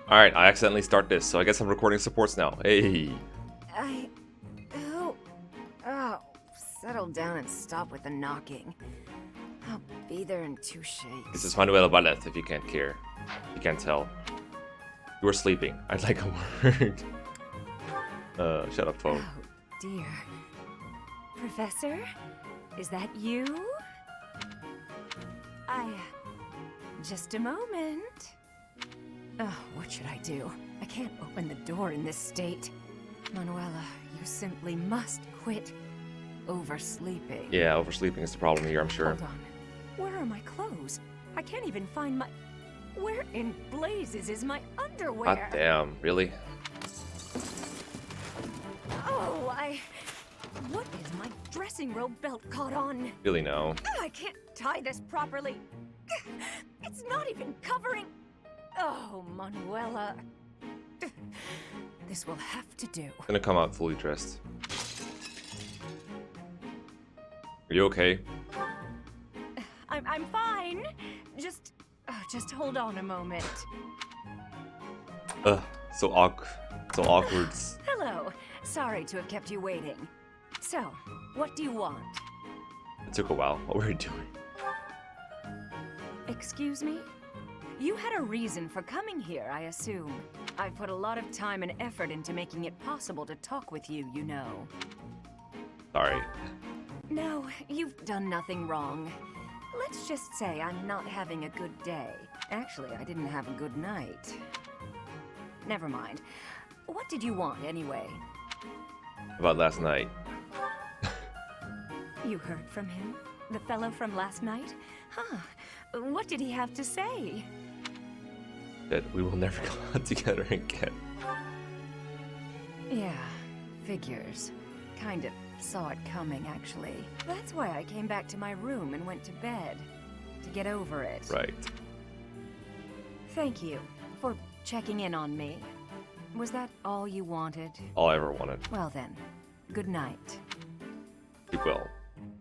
Alright, I accidentally start this, so I guess I'm recording supports now. Hey. Oh, settle down and stop with the knocking. I'll be there in 2 shakes. This is Manuela Ballet, if you can't care. You can't tell. You were sleeping. I'd like a word. Shut up, phone. Oh, dear. Professor? Is that you? Just a moment. Oh, what should I do? I can't open the door in this state. Manuela, you simply must quit oversleeping. Yeah, oversleeping is the problem here, I'm sure. Hold on. Where are my clothes? I can't even find my... Where in blazes is my underwear? God damn, really? Oh, What is my dressing robe belt caught on? Really, no. I can't tie this properly. It's not even covering... Oh, Manuela. This will have to do. I'm gonna come out fully dressed. Are you okay? I'm fine. Just hold on a moment. So awkward. Hello. Sorry to have kept you waiting. So, what do you want? It took a while. What were you doing? Excuse me? You had a reason for coming here, I assume. I've put a lot of time and effort into making it possible to talk with you, you know. Sorry. No, you've done nothing wrong. Let's just say I'm not having a good day. Actually, I didn't have a good night. Never mind. What did you want, anyway? About last night. You heard from him? The fellow from last night? Huh. What did he have to say? That we will never go out together again. Yeah, figures. Kind of saw it coming, actually. That's why I came back to my room and went to bed. To get over it. Right. Thank you for checking in on me. Was that all you wanted? All I ever wanted. Well then, good night. Keep well.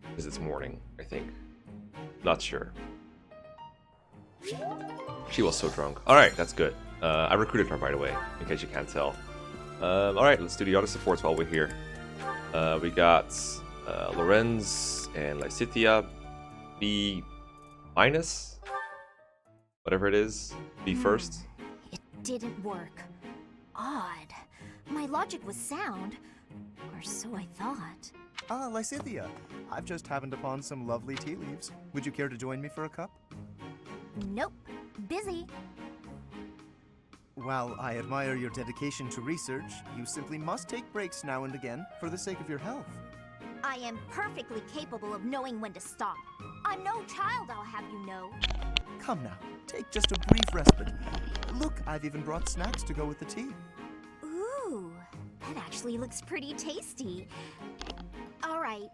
Because it's morning, I think. Not sure. She was so drunk. Alright, that's good. I recruited her, by the way, in case you can't tell. Alright, let's do the other supports while we're here. We got Lorenz and Lysithia. B minus? Whatever it is. B first. It didn't work. Odd. My logic was sound. Or so I thought. Ah, Lysithia. I've just happened upon some lovely tea leaves. Would you care to join me for a cup? Nope. Busy. While I admire your dedication to research, you simply must take breaks now and again for the sake of your health. I am perfectly capable of knowing when to stop. I'm no child, I'll have you know. Come now, take just a brief respite. Look, I've even brought snacks to go with the tea. Ooh, that actually looks pretty tasty. Alright,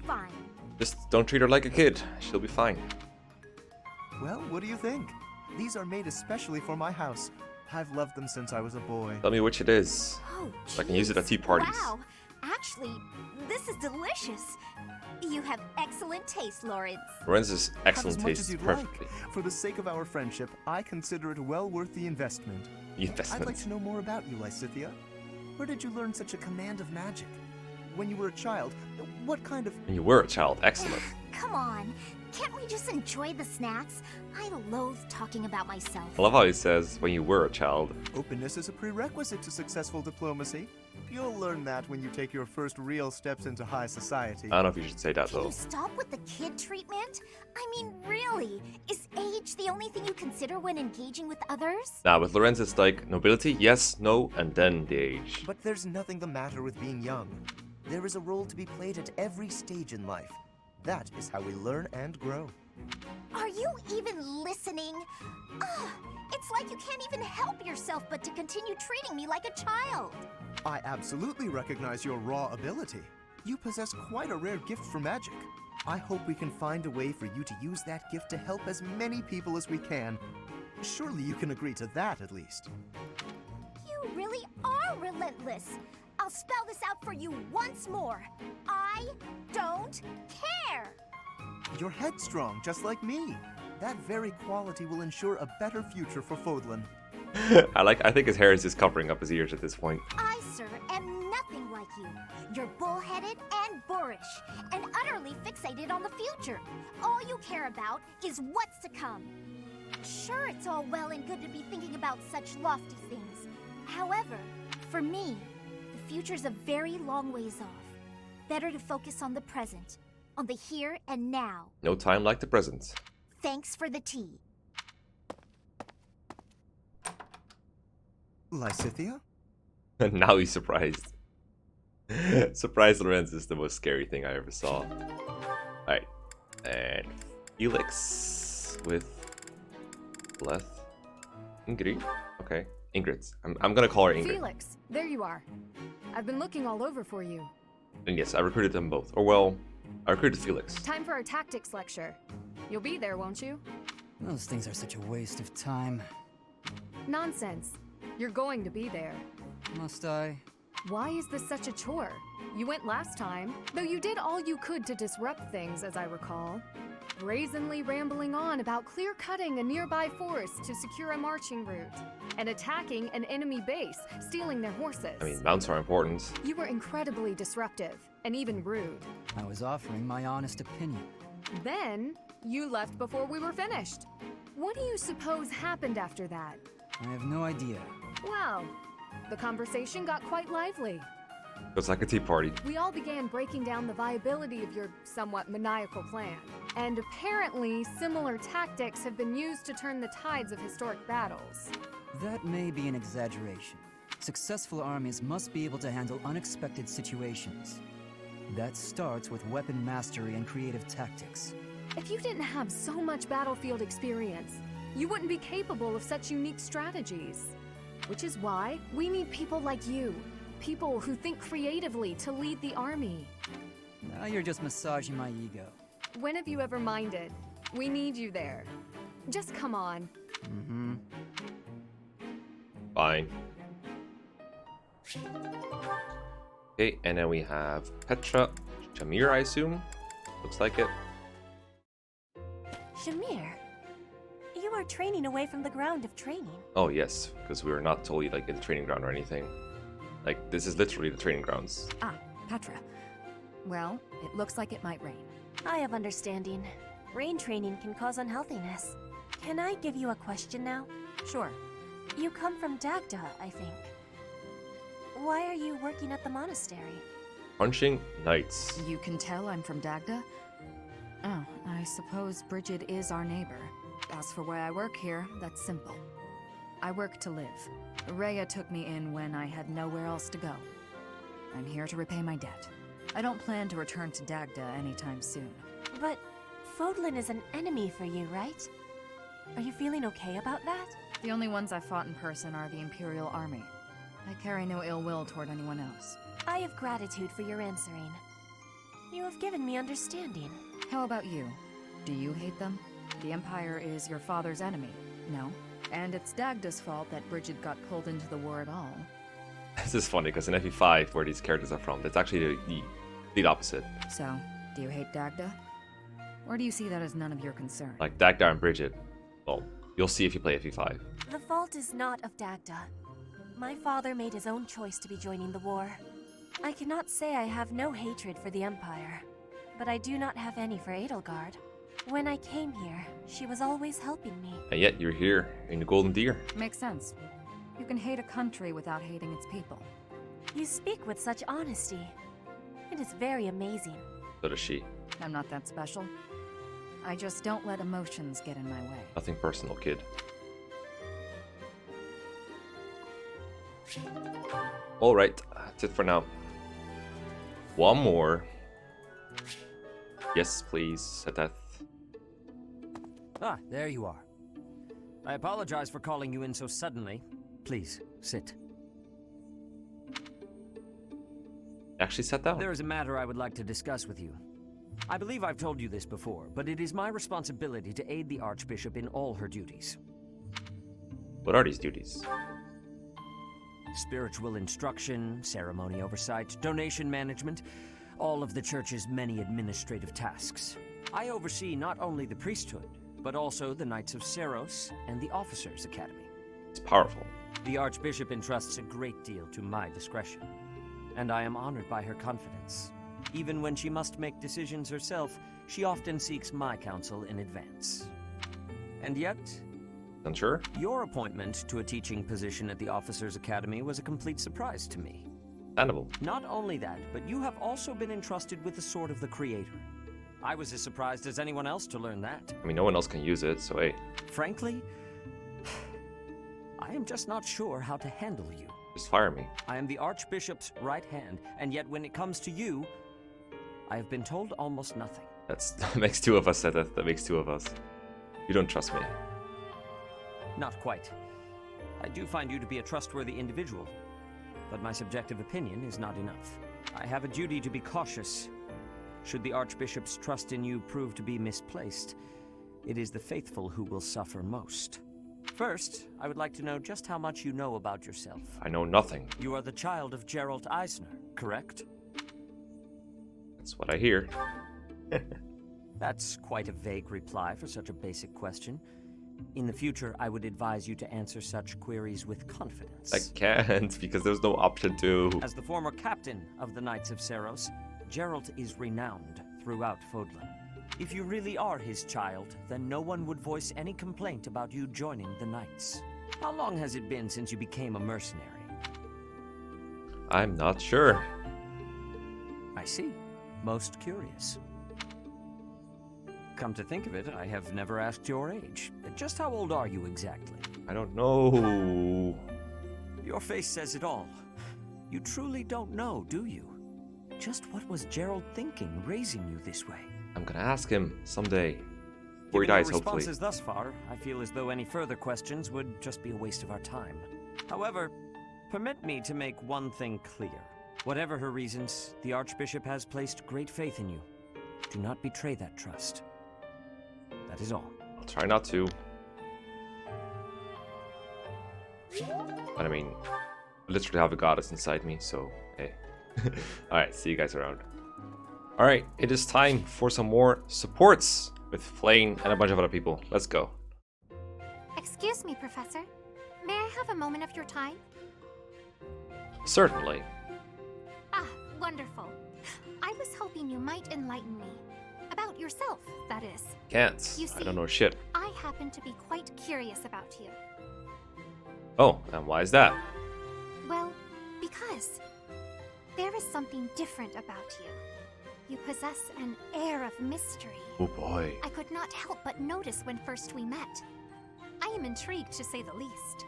fine. Just don't treat her like a kid. She'll be fine. Well, what do you think? These are made especially for my house. I've loved them since I was a boy. Tell me which it is. Oh, I can use it at tea parties. Wow, actually, this is delicious. You have excellent taste, Lawrence. Lorenz's excellent Have as much taste as you'd perfectly. like. For the sake of our friendship, I consider it well worth the investment. The investment. I'd like to know more about you, Lysithia. Where did you learn such a command of magic? When you were a child, what kind of... When you were a child, excellent. Come on, can't we just enjoy the snacks? I loathe talking about myself. I love how he says, when you were a child. Openness is a prerequisite to successful diplomacy. You'll learn that when you take your first real steps into high society. I don't know if you should say that, Can though. you stop with the kid treatment? I mean, really, is age the only thing you consider when engaging with others? Now, with Lorenz, it's like nobility, yes, no, and then the age. But there's nothing the matter with being young. There is a role to be played at every stage in life. That is how we learn and grow. Are you even listening? Ugh, it's like you can't even help yourself but to continue treating me like a child. I absolutely recognize your raw ability. You possess quite a rare gift for magic. I hope we can find a way for you to use that gift to help as many people as we can. Surely you can agree to that, at least. You really are relentless. I'll spell this out for you once more. I don't care. You're headstrong, just like me. That very quality will ensure a better future for Fodlan. I think his hair is just covering up his ears at this point. I, sir, am nothing like you. You're bullheaded and boorish, and utterly fixated on the future. All you care about is what's to come. Sure, it's all well and good to be thinking about such lofty things. However, for me, the future's a very long ways off. Better to focus on the present, on the here and now. No time like the present. Thanks for the tea. Lysithea? Now he's surprised. Surprise Lorenz is the most scary thing I ever saw. Alright. And Felix with Leth. Ingrid. Okay. Ingrid. I'm gonna call her Ingrid. Felix, there you are. I've been looking all over for you. And yes, I recruited them both. Or well, I recruited Felix. Time for our tactics lecture. You'll be there, won't you? Those things are such a waste of time. Nonsense. You're going to be there. Must I? Why is this such a chore? You went last time, though you did all you could to disrupt things, as I recall. Brazenly rambling on about clear-cutting a nearby forest to secure a marching route, and attacking an enemy base, stealing their horses. I mean, mounts are important. You were incredibly disruptive, and even rude. I was offering my honest opinion. Then, you left before we were finished. What do you suppose happened after that? I have no idea. Well, the conversation got quite lively. It's like a tea party. We all began breaking down the viability of your somewhat maniacal plan. And apparently, similar tactics have been used to turn the tides of historic battles. That may be an exaggeration. Successful armies must be able to handle unexpected situations. That starts with weapon mastery and creative tactics. If you didn't have so much battlefield experience, you wouldn't be capable of such unique strategies. Which is why we need people like you. People who think creatively to lead the army. Now you're just massaging my ego. When have you ever minded? We need you there. Just come on. Mm-hmm. Fine. Okay, and then we have Petra, Shamir, I assume. Looks like it. Shamir, you are training away from the ground of training. Oh yes, because we were not totally like in the training ground or anything. Like this is literally the training grounds. Ah, Petra. Well, it looks like it might rain. I have understanding. Rain training can cause unhealthiness. Can I give you a question now? Sure. You come from Dagda, I think. Why are you working at the monastery? Punching knights. You can tell I'm from Dagda? Oh, I suppose Bridget is our neighbor. As for why I work here, that's simple. I work to live. Rhea took me in when I had nowhere else to go. I'm here to repay my debt. I don't plan to return to Dagda anytime soon. But Fodlan is an enemy for you, right? Are you feeling okay about that? The only ones I've fought in person are the Imperial Army. I carry no ill will toward anyone else. I have gratitude for your answering. You have given me understanding. How about you? Do you hate them? The Empire is your father's enemy, no? And it's Dagda's fault that Bridget got pulled into the war at all. This is funny because in FE5, where these characters are from, that's actually the complete opposite. So, do you hate Dagda? Or do you see that as none of your concern? Like Dagda and Bridget. Well, you'll see if you play FE5. The fault is not of Dagda. My father made his own choice to be joining the war. I cannot say I have no hatred for the Empire, but I do not have any for Edelgard. When I came here, she was always helping me. And yet you're here in the Golden Deer. Makes sense. You can hate a country without hating its people. You speak with such honesty. It is very amazing. So does she. I'm not that special. I just don't let emotions get in my way. Nothing personal, kid. Alright, that's it for now. One more. Yes, please, Seth. Ah, there you are. I apologize for calling you in so suddenly. Please, sit. Actually sat down. There is a matter I would like to discuss with you. I believe I've told you this before, but it is my responsibility to aid the archbishop in all her duties. What are these duties? Spiritual instruction, ceremony oversight, donation management, all of the church's many administrative tasks. I oversee not only the priesthood, but also the Knights of Seros and the Officers' Academy. He's powerful. The Archbishop entrusts a great deal to my discretion, and I am honored by her confidence. Even when she must make decisions herself, she often seeks my counsel in advance. And yet, Unsure? your appointment to a teaching position at the Officers' Academy was a complete surprise to me. Understandable. Not only that, but you have also been entrusted with the Sword of the Creator. I was as surprised as anyone else to learn that. I mean, no one else can use it, so hey, Frankly, I am just not sure how to handle you. just fire me. I am the Archbishop's right hand, and yet when it comes to you, I have been told almost nothing. That makes two of us, Seth. That makes two of us. You don't trust me. Not quite. I do find you to be a trustworthy individual, but my subjective opinion is not enough. I have a duty to be cautious. Should the Archbishop's trust in you prove to be misplaced, it is the faithful who will suffer most. First, I would like to know just how much you know about yourself. I know nothing. You are the child of Gerald Eisner, correct? That's what I hear. That's quite a vague reply for such a basic question. In the future, I would advise you to answer such queries with confidence. I can't, because there's no option to. As the former captain of the Knights of Seros, Gerald is renowned throughout Fodlan. If you really are his child, then no one would voice any complaint about you joining the Knights. How long has it been since you became a mercenary? I'm not sure. I see. Most curious. Come to think of it, I have never asked your age. Just how old are you exactly? I don't know. Your face says it all. You truly don't know, do you? Just what was Gerald thinking, raising you this way? I'm gonna ask him someday. Before he Given dies, your hopefully. responses thus far, I feel as though any further questions would just be a waste of our time. However, permit me to make one thing clear. Whatever her reasons, the Archbishop has placed great faith in you. Do not betray that trust. That is all. I'll try not to. But I mean, I literally have a goddess inside me, so hey. Alright, see you guys around. Alright, it is time for some more supports with Flane and a bunch of other people. Let's go. Excuse me, Professor. May I have a moment of your time? Certainly. Ah, wonderful. I was hoping you might enlighten me. About yourself, that is. Can't. You I see, don't know shit. I happen to be quite curious about you. Oh, and why is that? Well, because there is something different about you. You possess an air of mystery. Oh boy. I could not help but notice when first we met. I am intrigued, to say the least.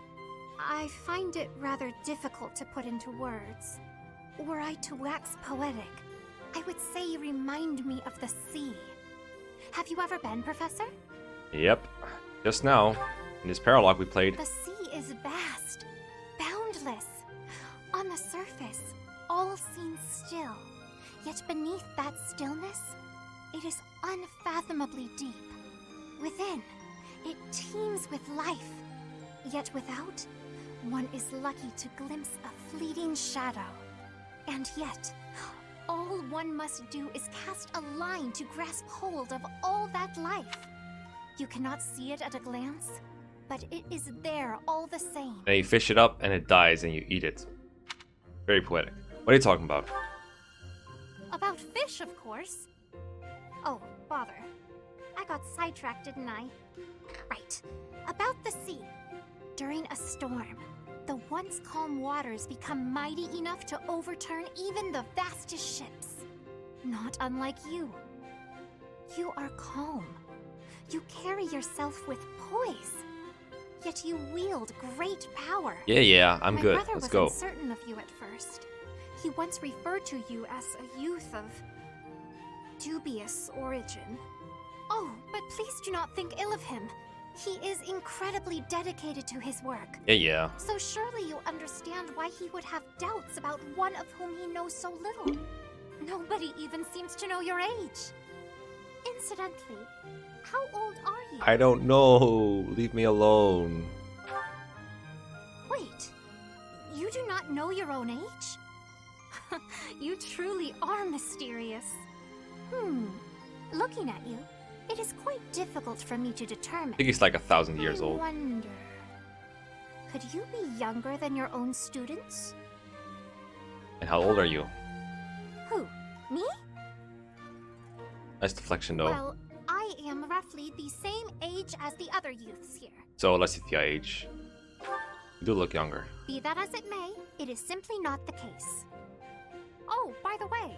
I find it rather difficult to put into words. Were I to wax poetic, I would say you remind me of the sea. Have you ever been, Professor? Yep. Just now, in this paralog we played. The sea is vast, boundless. On the surface, all seems still. Yet beneath that stillness, it is unfathomably deep. Within, it teems with life. Yet without, one is lucky to glimpse a fleeting shadow. And yet, all one must do is cast a line to grasp hold of all that life. You cannot see it at a glance, but it is there all the same. And you fish it up and it dies and you eat it. Very poetic. What are you talking about? About fish, of course. Oh, bother. I got sidetracked, didn't I? Right. About the sea. During a storm, the once calm waters become mighty enough to overturn even the vastest ships. Not unlike you. You are calm. You carry yourself with poise. Yet you wield great power. Yeah, I'm good. My brother Let's was go. uncertain of you at first. He once referred to you as a youth of dubious origin. Oh, but please do not think ill of him. He is incredibly dedicated to his work. Yeah. So surely you understand why he would have doubts about one of whom he knows so little. Nobody even seems to know your age. Incidentally, how old are you? I don't know. Leave me alone. Wait, you do not know your own age? You truly are mysterious. Looking at you, it is quite difficult for me to determine. I think he's like 1,000 years old. I wonder. Could you be younger than your own students? And how old are you? Who? Me? Nice deflection though. Well, I am roughly the same age as the other youths here. So Lysithea age. You do look younger. Be that as it may, it is simply not the case. Oh, by the way,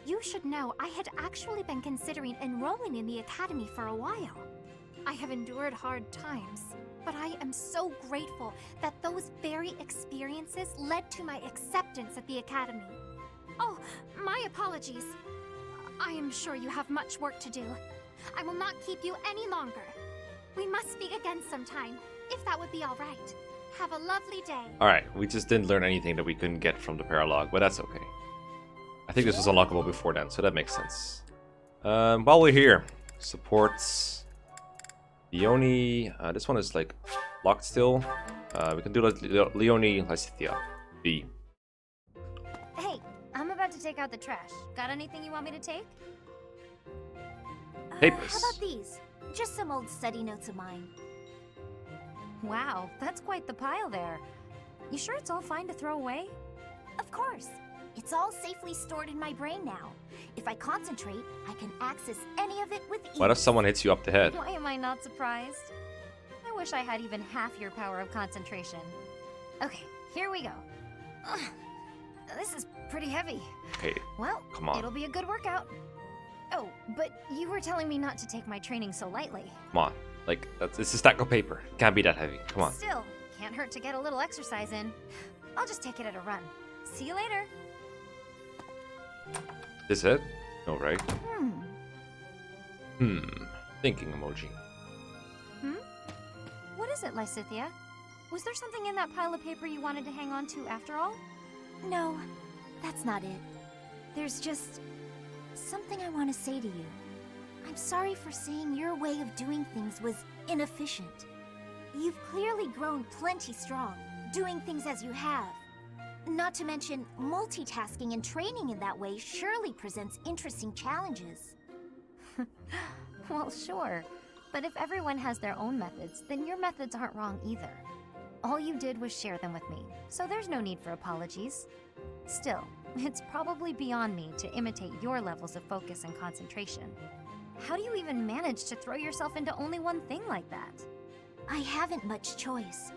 you should know I had actually been considering enrolling in the academy for a while. I have endured hard times, but I am so grateful that those very experiences led to my acceptance at the academy. Oh, my apologies. I am sure you have much work to do. I will not keep you any longer. We must speak again sometime, if that would be all right. Have a lovely day. Alright, we just didn't learn anything that we couldn't get from the paralogue, but that's okay. I think this was unlockable before then, so that makes sense. While we're here, supports Leone. This one is like locked still. We can do Leone Lysithea. B. Hey, I'm about to take out the trash. Got anything you want me to take? Papers. How about these? Just some old study notes of mine. Wow, that's quite the pile there. You sure it's all fine to throw away? Of course. It's all safely stored in my brain now. If I concentrate, I can access any of it with ease. What if someone hits you up the head? Why am I not surprised? I wish I had even half your power of concentration. Okay, here we go. Ugh, this is pretty heavy. Okay, Well, come on. it'll be a good workout. Oh, but you were telling me not to take my training so lightly. Come on. Like, it's a stack of paper. It can't be that heavy. Come on. Still, can't hurt to get a little exercise in. I'll just take it at a run. See you later. This it? No, right? Hmm. Thinking emoji. What is it, Lysithea? Was there something in that pile of paper you wanted to hang on to after all? No, that's not it. There's just something I want to say to you. I'm sorry for saying your way of doing things was inefficient. You've clearly grown plenty strong, doing things as you have. Not to mention, multitasking and training in that way surely presents interesting challenges. Well, sure. But if everyone has their own methods, then your methods aren't wrong either. All you did was share them with me, so there's no need for apologies. Still, it's probably beyond me to imitate your levels of focus and concentration. How do you even manage to throw yourself into only one thing like that? I haven't much choice.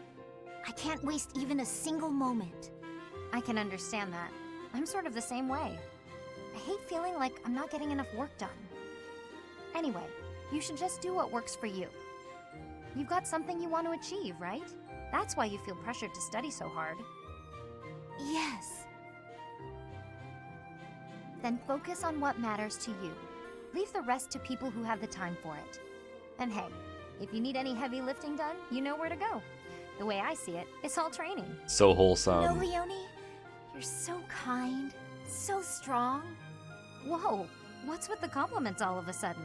I can't waste even a single moment. I can understand that. I'm sort of the same way. I hate feeling like I'm not getting enough work done. Anyway, you should just do what works for you. You've got something you want to achieve, right? That's why you feel pressured to study so hard. Yes. Then focus on what matters to you. Leave the rest to people who have the time for it. And hey, if you need any heavy lifting done, you know where to go. The way I see it, it's all training. So No, wholesome. Leone, you're so kind, so strong. Whoa, what's with the compliments all of a sudden?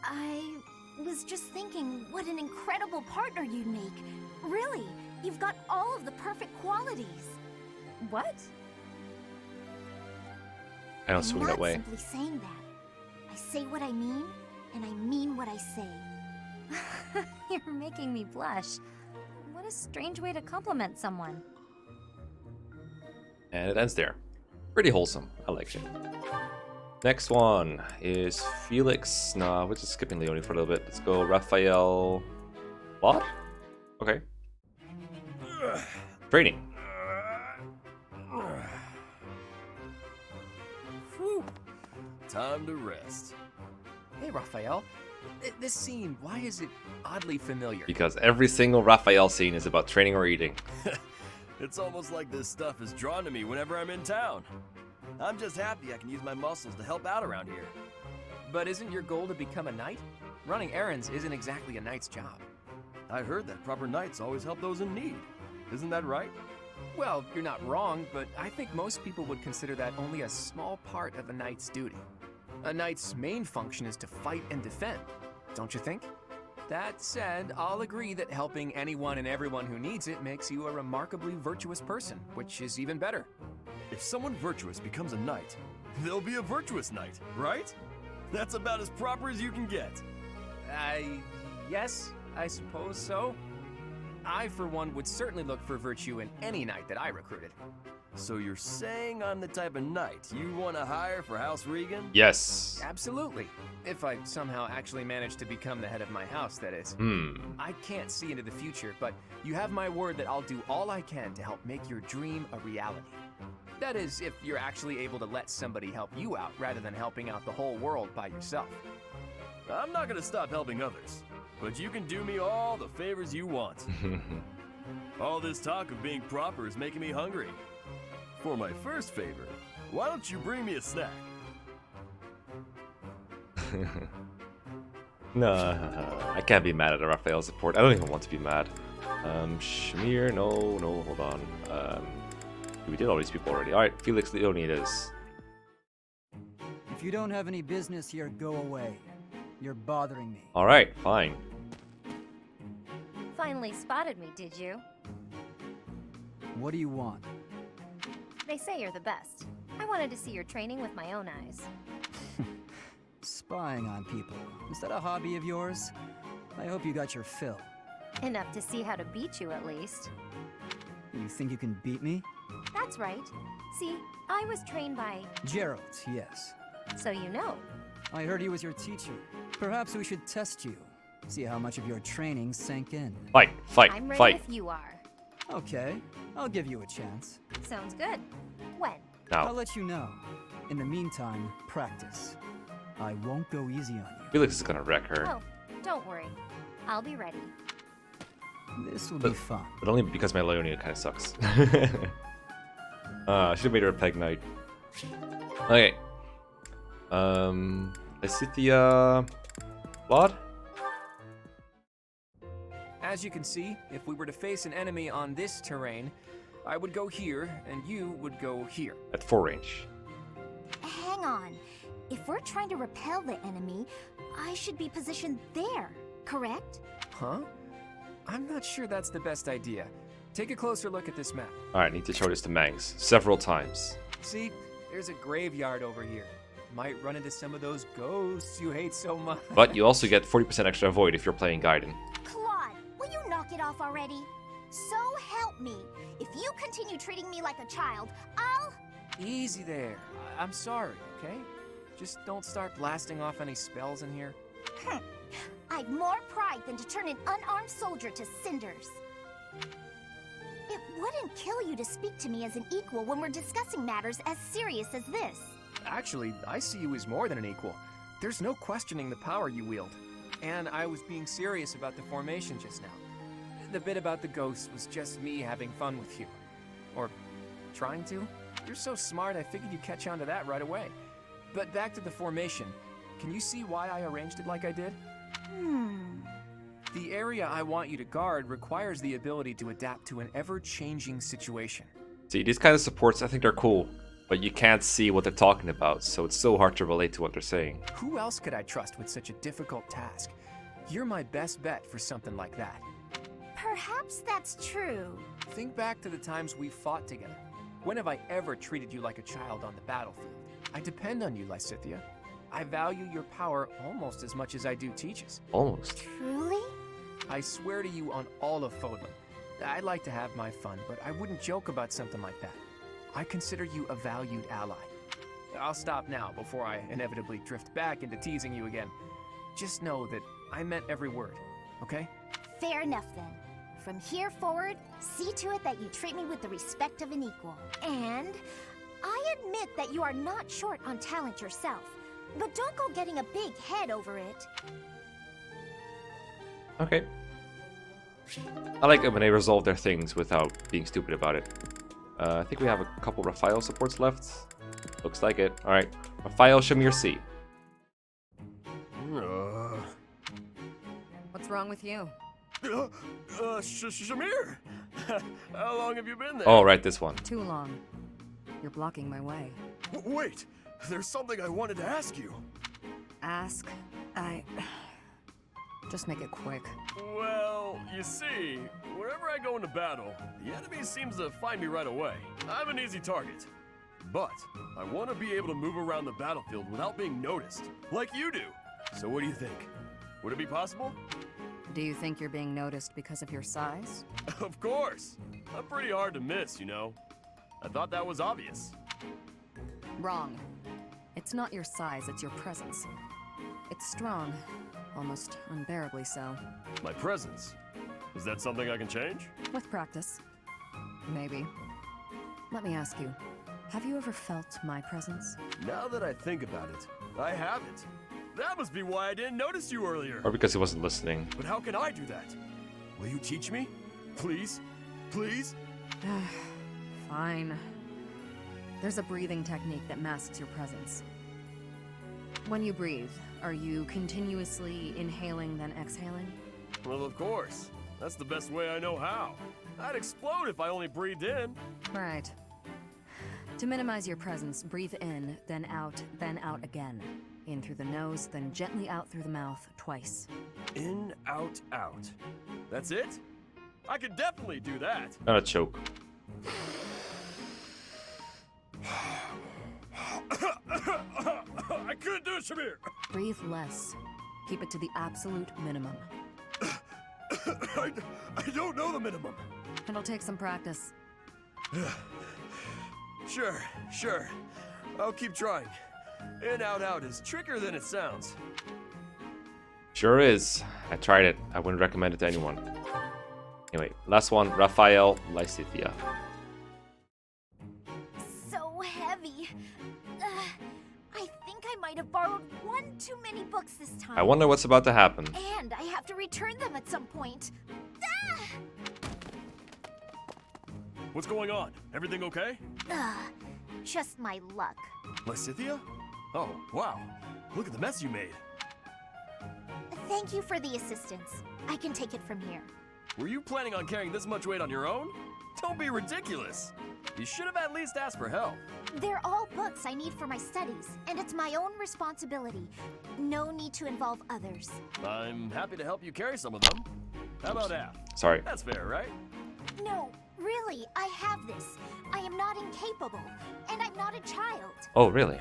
I was just thinking what an incredible partner you'd make. Really, you've got all of the perfect qualities. What? I don't I'm swing not that way. simply saying that. I say what I mean, and I mean what I say. You're making me blush. What a strange way to compliment someone. And it ends there. Pretty wholesome. I like it. Next one is Felix. Nah, we're just skipping Leone for a little bit. Let's go Raphael. What? Okay. Training. Whew. Time to rest. Hey, Raphael. This scene, why is it oddly familiar? Because every single Raphael scene is about training or eating. It's almost like this stuff is drawn to me whenever I'm in town. I'm just happy I can use my muscles to help out around here. But isn't your goal to become a knight? Running errands isn't exactly a knight's job. I heard that proper knights always help those in need. Isn't that right? Well, you're not wrong, but I think most people would consider that only a small part of a knight's duty. A knight's main function is to fight and defend, don't you think? That said, I'll agree that helping anyone and everyone who needs it makes you a remarkably virtuous person, which is even better. If someone virtuous becomes a knight, they'll be a virtuous knight, right? That's about as proper as you can get. Yes, I suppose so. I, for one, would certainly look for virtue in any knight that I recruited. So you're saying I'm the type of knight you want to hire for House Regan? Yes. Absolutely. If I somehow actually manage to become the head of my house, that is. I can't see into the future, but you have my word that I'll do all I can to help make your dream a reality. That is, if you're actually able to let somebody help you out rather than helping out the whole world by yourself. I'm not gonna stop helping others, but you can do me all the favors you want. All this talk of being proper is making me hungry. For my first favor, why don't you bring me a snack? No, I can't be mad at a Raphael support. I don't even want to be mad. Shamir, no, hold on. We did all these people already. Alright, Felix Leonidas. If you don't have any business here, go away. You're bothering me. Alright, fine. Finally spotted me, did you? What do you want? They say you're the best. I wanted to see your training with my own eyes. Spying on people. Is that a hobby of yours? I hope you got your fill. Enough to see how to beat you, at least. You think you can beat me? That's right. See, I was trained by... Gerald, yes. So you know. I heard he was your teacher. Perhaps we should test you. See how much of your training sank in. Fight, I'm ready fight. if you are. Okay, I'll give you a chance. Sounds good. When? I'll let you know. In the meantime, practice. I won't go easy on you. Felix is gonna wreck her. Oh, don't worry. I'll be ready. This will be fun. But only because my Leonia kind of sucks. I should have made her a peg knight. Okay. Lysithia... Blood? As you can see, if we were to face an enemy on this terrain, I would go here, and you would go here. At 4 range. Hang on. If we're trying to repel the enemy, I should be positioned there, correct? Huh? I'm not sure that's the best idea. Take a closer look at this map. Alright, need to show this to Mangs several times. See, there's a graveyard over here. Might run into some of those ghosts you hate so much. But you also get 40% extra avoid if you're playing Gaiden. Claude, will you knock it off already? So help me. If you continue treating me like a child, I'll... Easy there. I'm sorry, okay? Just don't start blasting off any spells in here. I've more pride than to turn an unarmed soldier to cinders. It wouldn't kill you to speak to me as an equal when we're discussing matters as serious as this. Actually, I see you as more than an equal. There's no questioning the power you wield. And I was being serious about the formation just now. The bit about the ghosts was just me having fun with you. Or trying to. You're so smart, I figured you'd catch on to that right away. But back to the formation. Can you see why I arranged it like I did? The area I want you to guard requires the ability to adapt to an ever-changing situation. See, these kind of supports, I think they're cool. But you can't see what they're talking about, so it's so hard to relate to what they're saying. Who else could I trust with such a difficult task? You're my best bet for something like that. Perhaps that's true. Think back to the times we fought together. When have I ever treated you like a child on the battlefield? I depend on you, Lysithia. I value your power almost as much as I do Teach's. Almost. Truly? I swear to you on all of Fodlan. I'd like to have my fun, but I wouldn't joke about something like that. I consider you a valued ally. I'll stop now before I inevitably drift back into teasing you again. Just know that I meant every word, okay? Fair enough then. From here forward, see to it that you treat me with the respect of an equal. And I admit that you are not short on talent yourself, but don't go getting a big head over it. Okay. I like it when they resolve their things without being stupid about it. I think we have a couple Raphael supports left. Looks like it. Alright. Raphael Shamir C. What's wrong with you? Shamir! How long have you been there? Oh, right, this one. Too long. You're blocking my way. Wait! There's something I wanted to ask you. Ask? Just make it quick. Well, you see, whenever I go into battle, the enemy seems to find me right away. I'm an easy target. But I want to be able to move around the battlefield without being noticed, like you do. So what do you think? Would it be possible? Do you think you're being noticed because of your size? Of course. I'm pretty hard to miss, you know. I thought that was obvious. Wrong. It's not your size, it's your presence. It's strong, almost unbearably so. My presence. Is that something I can change? With practice. Maybe. Let me ask you, have you ever felt my presence? Now that I think about it, I haven't. That must be why I didn't notice you earlier. Or because he wasn't listening. But how can I do that? Will you teach me? Please? Please? Fine. There's a breathing technique that masks your presence. When you breathe, are you continuously inhaling then exhaling? Well, of course. That's the best way I know how. I'd explode if I only breathed in. Right. To minimize your presence, breathe in, then out again. In through the nose, then gently out through the mouth twice. In, out, out. That's it? I could definitely do that. Not a choke. I couldn't do it, Shamir. Breathe less. Keep it to the absolute minimum. I don't know the minimum. It'll take some practice. Sure. I'll keep trying. In, out, out is trickier than it sounds. Sure is. I tried it. I wouldn't recommend it to anyone. Anyway, last one, Raphael Lysithia. So heavy. I think I might have borrowed one too many books this time. I wonder what's about to happen. And I have to return them at some point. Ah! What's going on? Everything okay? Just my luck. Lysithia? Oh, wow. Look at the mess you made. Thank you for the assistance. I can take it from here. Were you planning on carrying this much weight on your own? Don't be ridiculous. You should have at least asked for help. They're all books I need for my studies, and it's my own responsibility. No need to involve others. I'm happy to help you carry some of them. How about half? Sorry. That's fair, right? No, really, I have this. I am not incapable, and I'm not a child. Oh, really?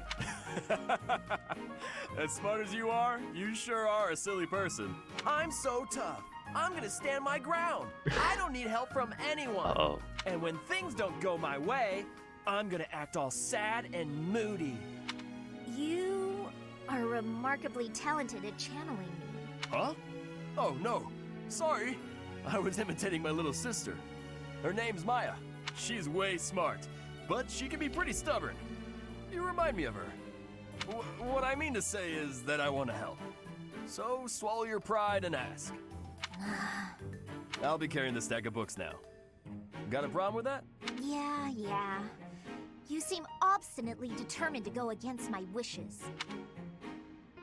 As smart as you are, you sure are a silly person. I'm so tough. I'm gonna stand my ground. I don't need help from anyone. Uh-oh. And when things don't go my way, I'm gonna act all sad and moody. You are remarkably talented at channeling me. Huh? Oh, no. Sorry. I was imitating my little sister. Her name's Maya. She's way smart, but she can be pretty stubborn. You remind me of her. What I mean to say is that I want to help. So swallow your pride and ask. I'll be carrying this stack of books now. Got a problem with that? Yeah. You seem obstinately determined to go against my wishes.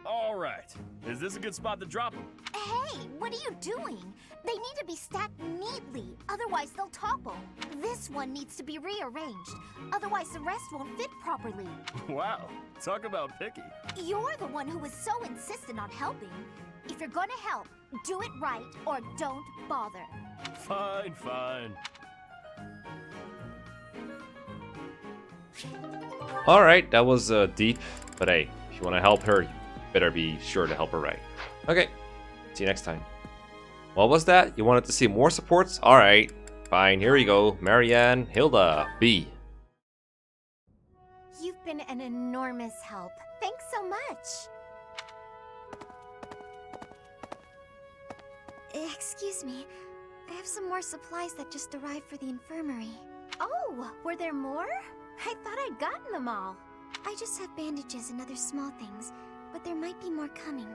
All right. Is this a good spot to drop them? Hey, what are you doing? They need to be stacked neatly, otherwise they'll topple. This one needs to be rearranged, otherwise the rest won't fit properly. Wow, talk about picky. You're the one who was so insistent on helping. If you're gonna help, do it right or don't bother. Fine. Alright, that was deep. But hey, if you want to help her, you better be sure to help her right. Okay, see you next time. What was that? You wanted to see more supports? Alright, fine, here we go. Marianne, Hilda, B. You've been an enormous help. Thanks so much. Excuse me. I have some more supplies that just arrived for the infirmary. Oh, were there more? I thought I'd gotten them all. I just have bandages and other small things, but there might be more coming.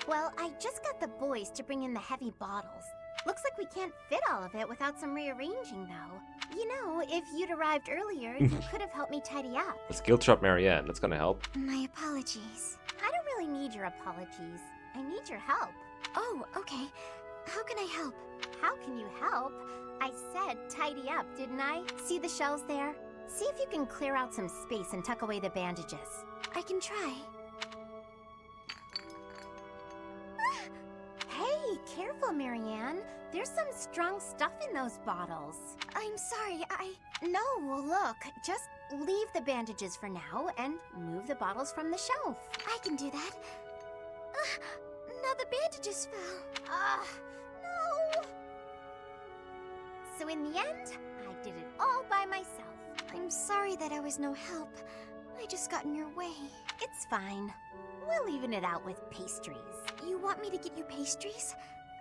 Well, I just got the boys to bring in the heavy bottles. Looks like we can't fit all of it without some rearranging, though. You know, if you'd arrived earlier, you could have helped me tidy up. Let's guilt trap Marianne. That's gonna help. My apologies. I don't really need your apologies. I need your help. Oh, okay. How can I help? How can you help? I said tidy up, didn't I? See the shelves there? See if you can clear out some space and tuck away the bandages. I can try. Hey, careful, Marianne. There's some strong stuff in those bottles. I'm sorry, No, look, just leave the bandages for now and move the bottles from the shelf. I can do that. Now the bandages fell. So in the end, I did it all by myself. I'm sorry that I was no help. I just got in your way. It's fine. We'll even it out with pastries. You want me to get you pastries?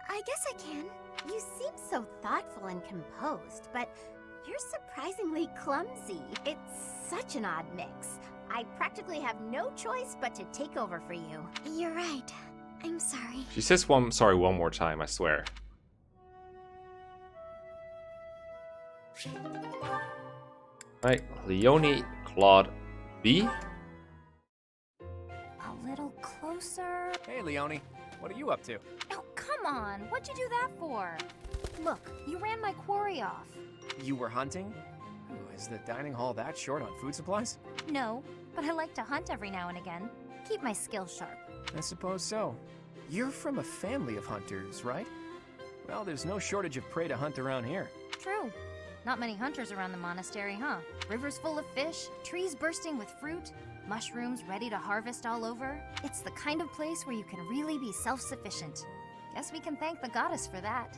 I guess I can. You seem so thoughtful and composed, but you're surprisingly clumsy. It's such an odd mix. I practically have no choice but to take over for you. You're right. I'm sorry. She says sorry one more time, I swear. Right, Leonie Claude B. A little closer. Hey, Leonie. What are you up to? Oh, come on. What'd you do that for? Look, you ran my quarry off. You were hunting? Ooh, is the dining hall that short on food supplies? No, but I like to hunt every now and again. Keep my skills sharp. I suppose so. You're from a family of hunters, right? Well, there's no shortage of prey to hunt around here. True. Not many hunters around the monastery, huh? Rivers full of fish, trees bursting with fruit, mushrooms ready to harvest all over. It's the kind of place where you can really be self-sufficient. Guess we can thank the goddess for that.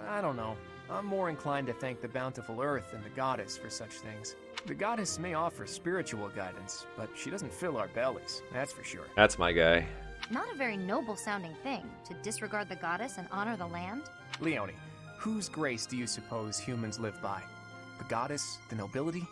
I don't know. I'm more inclined to thank the bountiful earth and the goddess for such things. The goddess may offer spiritual guidance, but she doesn't fill our bellies, that's for sure. That's my guy. Not a very noble-sounding thing, to disregard the goddess and honor the land. Leonie, whose grace do you suppose humans live by? The goddess? The nobility?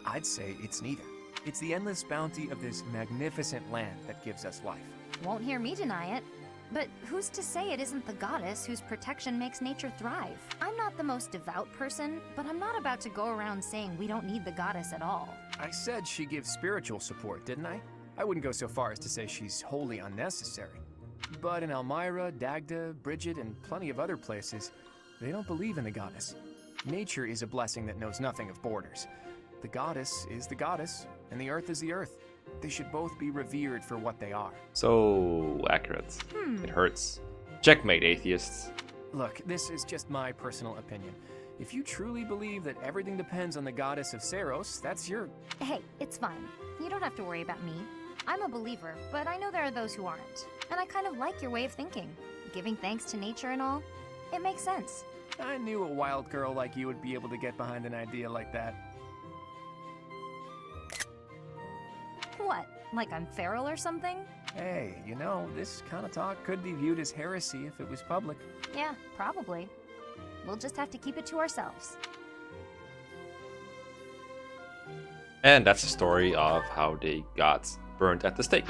I'd say it's neither. It's the endless bounty of this magnificent land that gives us life. Won't hear me deny it. But who's to say it isn't the goddess whose protection makes nature thrive? I'm not the most devout person, but I'm not about to go around saying we don't need the goddess at all. I said she gives spiritual support, didn't I? I wouldn't go so far as to say she's wholly unnecessary. But in Elmira, Dagda, Bridget, and plenty of other places, they don't believe in the goddess. Nature is a blessing that knows nothing of borders. The goddess is the goddess, and the earth is the earth. They should both be revered for what they are. So accurate. It hurts. Checkmate, atheists. Look, this is just my personal opinion. If you truly believe that everything depends on the goddess of Saros, that's your... Hey, it's fine. You don't have to worry about me. I'm a believer, but I know there are those who aren't. And I kind of like your way of thinking. Giving thanks to nature and all. It makes sense. I knew a wild girl like you would be able to get behind an idea like that. What? Like I'm feral or something? Hey, you know, this kind of talk could be viewed as heresy if it was public. Yeah, probably. We'll just have to keep it to ourselves. And that's the story of how they got burned at the stake.